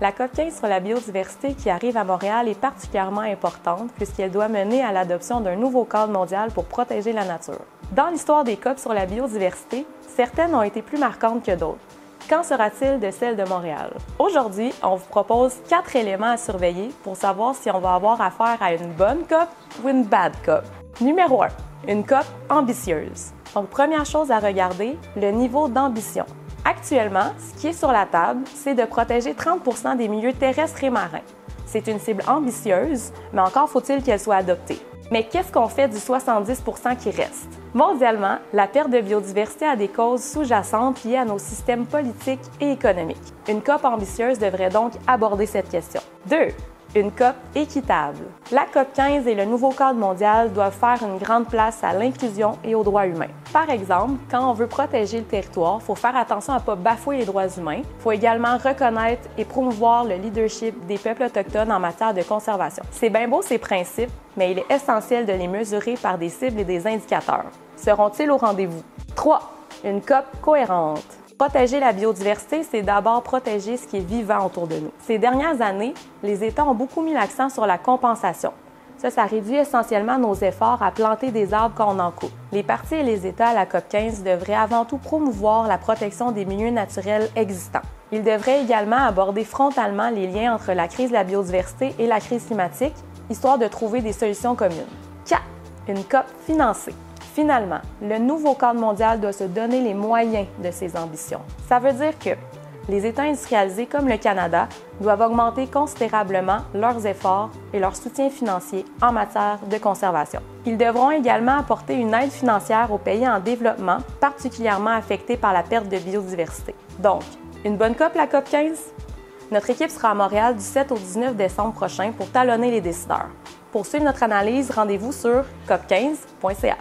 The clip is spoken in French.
La COP15 sur la biodiversité qui arrive à Montréal est particulièrement importante puisqu'elle doit mener à l'adoption d'un nouveau cadre mondial pour protéger la nature. Dans l'histoire des COP sur la biodiversité, certaines ont été plus marquantes que d'autres. Qu'en sera-t-il de celle de Montréal? Aujourd'hui, on vous propose 4 éléments à surveiller pour savoir si on va avoir affaire à une bonne COP ou une bad COP. Numéro 1. Une COP ambitieuse. Donc, première chose à regarder, le niveau d'ambition. Actuellement, ce qui est sur la table, c'est de protéger 30 des milieux terrestres et marins. C'est une cible ambitieuse, mais encore faut-il qu'elle soit adoptée. Mais qu'est-ce qu'on fait du 70 qui reste? Mondialement, la perte de biodiversité a des causes sous-jacentes liées à nos systèmes politiques et économiques. Une COP ambitieuse devrait donc aborder cette question. 2. Une COP équitable. La COP 15 et le nouveau cadre mondial doivent faire une grande place à l'inclusion et aux droits humains. Par exemple, quand on veut protéger le territoire, il faut faire attention à ne pas bafouer les droits humains. Il faut également reconnaître et promouvoir le leadership des peuples autochtones en matière de conservation. C'est bien beau ces principes, mais il est essentiel de les mesurer par des cibles et des indicateurs. Seront-ils au rendez-vous? 3. Une COP cohérente. Protéger la biodiversité, c'est d'abord protéger ce qui est vivant autour de nous. Ces dernières années, les États ont beaucoup mis l'accent sur la compensation. Ça réduit essentiellement nos efforts à planter des arbres quand on en coupe. Les partis et les États à la COP 15 devraient avant tout promouvoir la protection des milieux naturels existants. Ils devraient également aborder frontalement les liens entre la crise de la biodiversité et la crise climatique, histoire de trouver des solutions communes. 4. Une COP financée. Finalement, le nouveau cadre mondial doit se donner les moyens de ses ambitions. Ça veut dire que les États industrialisés comme le Canada doivent augmenter considérablement leurs efforts et leur soutien financier en matière de conservation. Ils devront également apporter une aide financière aux pays en développement, particulièrement affectés par la perte de biodiversité. Donc, une bonne COP, la COP 15? Notre équipe sera à Montréal du 7 au 19 décembre prochain pour talonner les décideurs. Pour suivre notre analyse, rendez-vous sur cop15.ca.